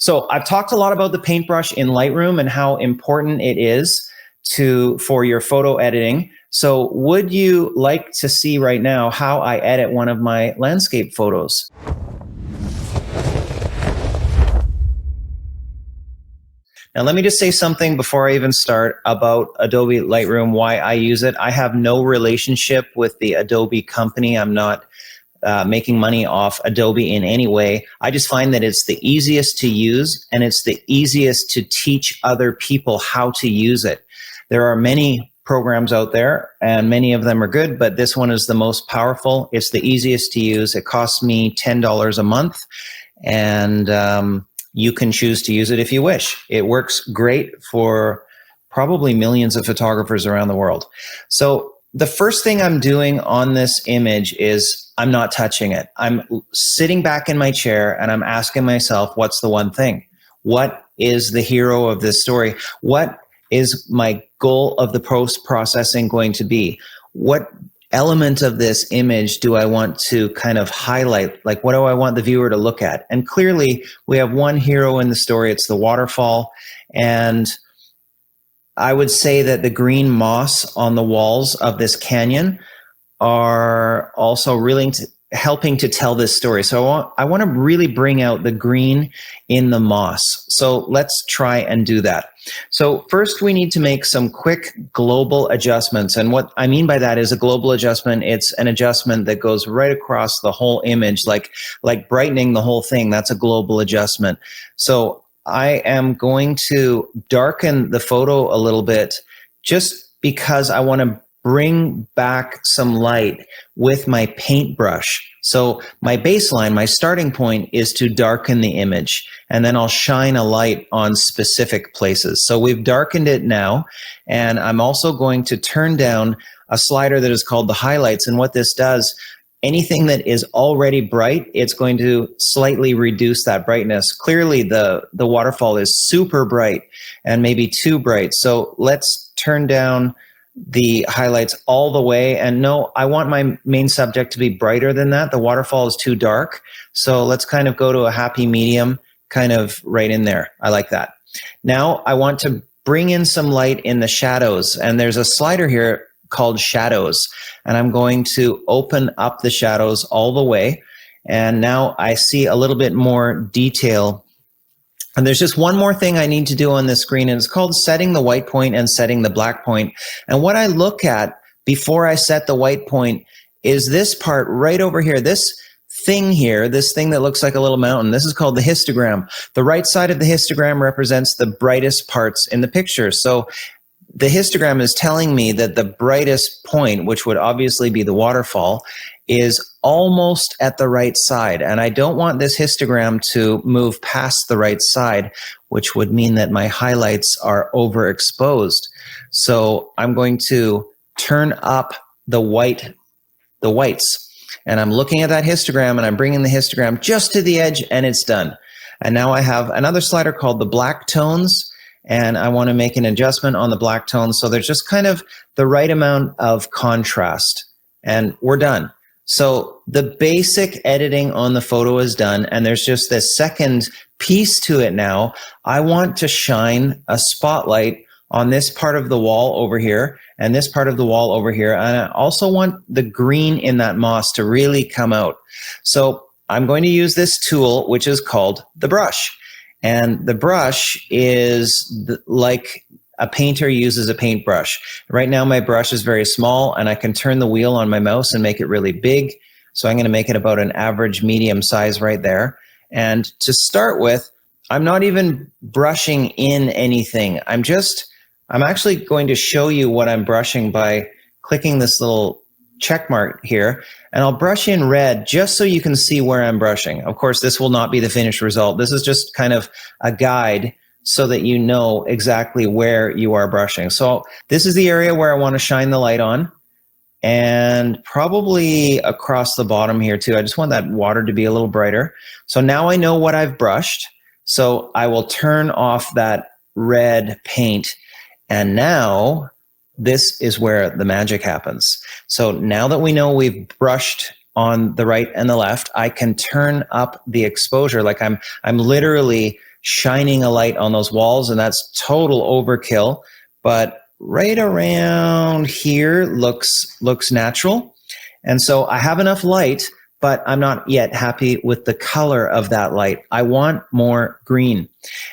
So I've talked a lot about the paintbrush in Lightroom and how important it is for your photo editing. So would you like to see right now how I edit one of my landscape photos? Now, let me just say something before I even start about Adobe Lightroom, why I use it. I have no relationship with the Adobe company. I'm not making money off Adobe in any way. I just find that it's the easiest to use and it's the easiest to teach other people how to use it. There are many programs out there and many of them are good, but this one is the most powerful. It's the easiest to use. It costs me $10 a month, and you can choose to use it if you wish. It works great for probably millions of photographers around the world. So the first thing I'm doing on this image is I'm not touching it. I'm sitting back in my chair and I'm asking myself, what's the one thing? What is the hero of this story? What is my goal of the post-processing going to be? What element of this image do I want to kind of highlight? Like, what do I want the viewer to look at? And clearly, we have one hero in the story. It's the waterfall. And I would say that the green moss on the walls of this canyon are also really helping to tell this story. So I want to really bring out the green in the moss. So let's try and do that. So first we need to make some quick global adjustments. And what I mean by that is a global adjustment. It's an adjustment that goes right across the whole image, like brightening the whole thing. That's a global adjustment. So I am going to darken the photo a little bit just because I want to bring back some light with my paintbrush. So my baseline, my starting point is to darken the image, and then I'll shine a light on specific places. So we've darkened it now, and I'm also going to turn down a slider that is called the highlights. And what this does, anything that is already bright, it's going to slightly reduce that brightness. Clearly the waterfall is super bright and maybe too bright. So let's turn down the highlights all the way. And no, I want my main subject to be brighter than that. The waterfall is too dark. So let's kind of go to a happy medium, kind of right in there. I like that. Now I want to bring in some light in the shadows. And there's a slider here called shadows. And I'm going to open up the shadows all the way. And now I see a little bit more detail. And there's just one more thing I need to do on this screen, and it's called setting the white point and setting the black point. And what I look at before I set the white point is this part right over here, this thing here, this thing that looks like a little mountain. This is called the histogram. The right side of the histogram represents the brightest parts in the picture. So the histogram is telling me that the brightest point, which would obviously be the waterfall, is almost at the right side. And I don't want this histogram to move past the right side, which would mean that my highlights are overexposed. So I'm going to turn up the whites. And I'm looking at that histogram and I'm bringing the histogram just to the edge and it's done. And now I have another slider called the black tones. And I want to make an adjustment on the black tones. So there's just kind of the right amount of contrast. And we're done. So the basic editing on the photo is done, and there's just this second piece to it now. I want to shine a spotlight on this part of the wall over here and this part of the wall over here. And I also want the green in that moss to really come out. So I'm going to use this tool, which is called the brush. And the brush is like a painter uses a paintbrush. Right now my brush is very small and I can turn the wheel on my mouse and make it really big. So I'm going to make it about an average medium size right there. And to start with, I'm not even brushing in anything. I'm actually going to show you what I'm brushing by clicking this little check mark here, and I'll brush in red just so you can see where I'm brushing. Of course, this will not be the finished result. This is just kind of a guide so that you know exactly where you are brushing. So this is the area where I want to shine the light on, and probably across the bottom here too. I just want that water to be a little brighter. So now I know what I've brushed. So I will turn off that red paint, and now this is where the magic happens. So now that we know we've brushed on the right and the left. I can turn up the exposure. Like I'm literally shining a light on those walls, and that's total overkill. But right around here looks natural. And so I have enough light, but I'm not yet happy with the color of that light. I want more green.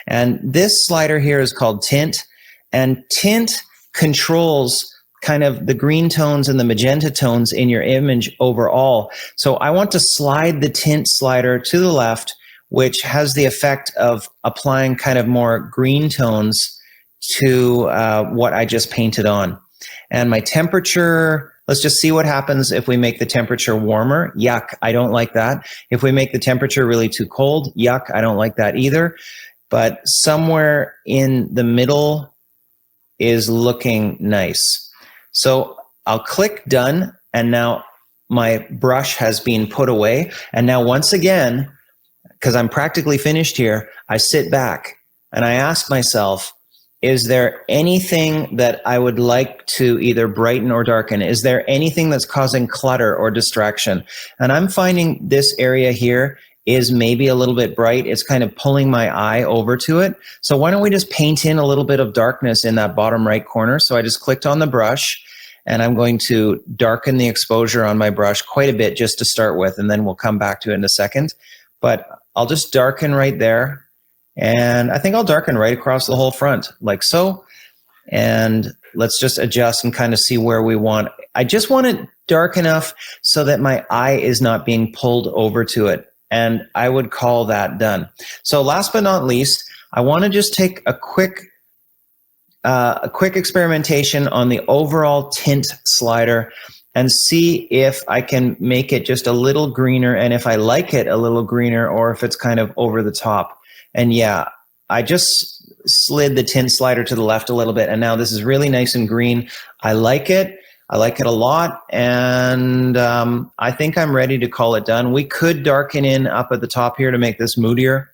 And this slider here is called tint, and tint controls kind of the green tones and the magenta tones in your image overall. So I want to slide the tint slider to the left, which has the effect of applying kind of more green tones to what I just painted on. And my temperature, let's just see what happens if we make the temperature warmer. Yuck, I don't like that. If we make the temperature really too cold, yuck, I don't like that either. But somewhere in the middle is looking nice. So I'll click done, and now my brush has been put away. And now once again, because I'm practically finished here, I sit back and I ask myself, is there anything that I would like to either brighten or darken? Is there anything that's causing clutter or distraction? And I'm finding this area here is maybe a little bit bright. It's kind of pulling my eye over to it. So why don't we just paint in a little bit of darkness in that bottom right corner? So I just clicked on the brush, and I'm going to darken the exposure on my brush quite a bit just to start with, and then we'll come back to it in a second. But I'll just darken right there. And I think I'll darken right across the whole front, like so. And let's just adjust and kind of see where we want. I just want it dark enough so that my eye is not being pulled over to it. And I would call that done. So last but not least, I want to just take a quick experimentation on the overall tint slider and see if I can make it just a little greener, and if I like it a little greener, or if it's kind of over the top. And yeah, I just slid the tint slider to the left a little bit, and now this is really nice and green. I like it. I like it a lot, and I think I'm ready to call it done. We could darken in up at the top here to make this moodier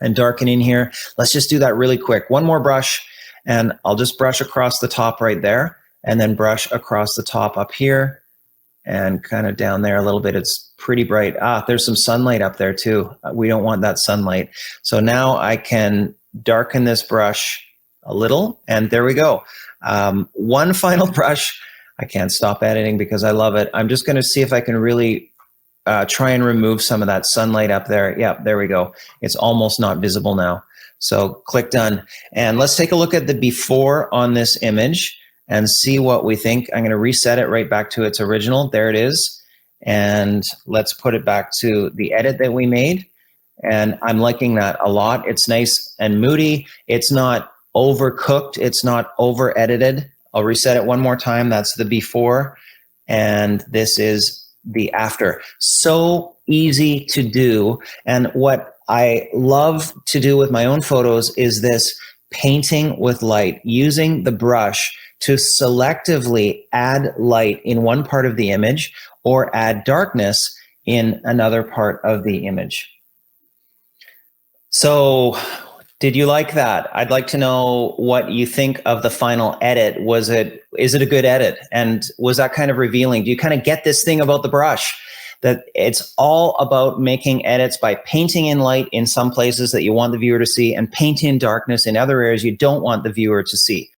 and darken in here. Let's just do that really quick. One more brush, and I'll just brush across the top right there, and then brush across the top up here and kind of down there a little bit. It's pretty bright. There's some sunlight up there too. We don't want that sunlight. So now I can darken this brush a little, and there we go. One final brush. I can't stop editing because I love it. I'm just going to see if I can really try and remove some of that sunlight up there. Yeah, there we go. It's almost not visible now. So click done. And let's take a look at the before on this image and see what we think. I'm going to reset it right back to its original. There it is. And let's put it back to the edit that we made. And I'm liking that a lot. It's nice and moody. It's not overcooked. It's not over edited. I'll reset it one more time. That's the before, and this is the after. So easy to do. And what I love to do with my own photos is this painting with light, using the brush to selectively add light in one part of the image or add darkness in another part of the image. So, did you like that? I'd like to know what you think of the final edit. Is it a good edit? And was that kind of revealing? Do you kind of get this thing about the brush? That it's all about making edits by painting in light in some places that you want the viewer to see, and paint in darkness in other areas you don't want the viewer to see.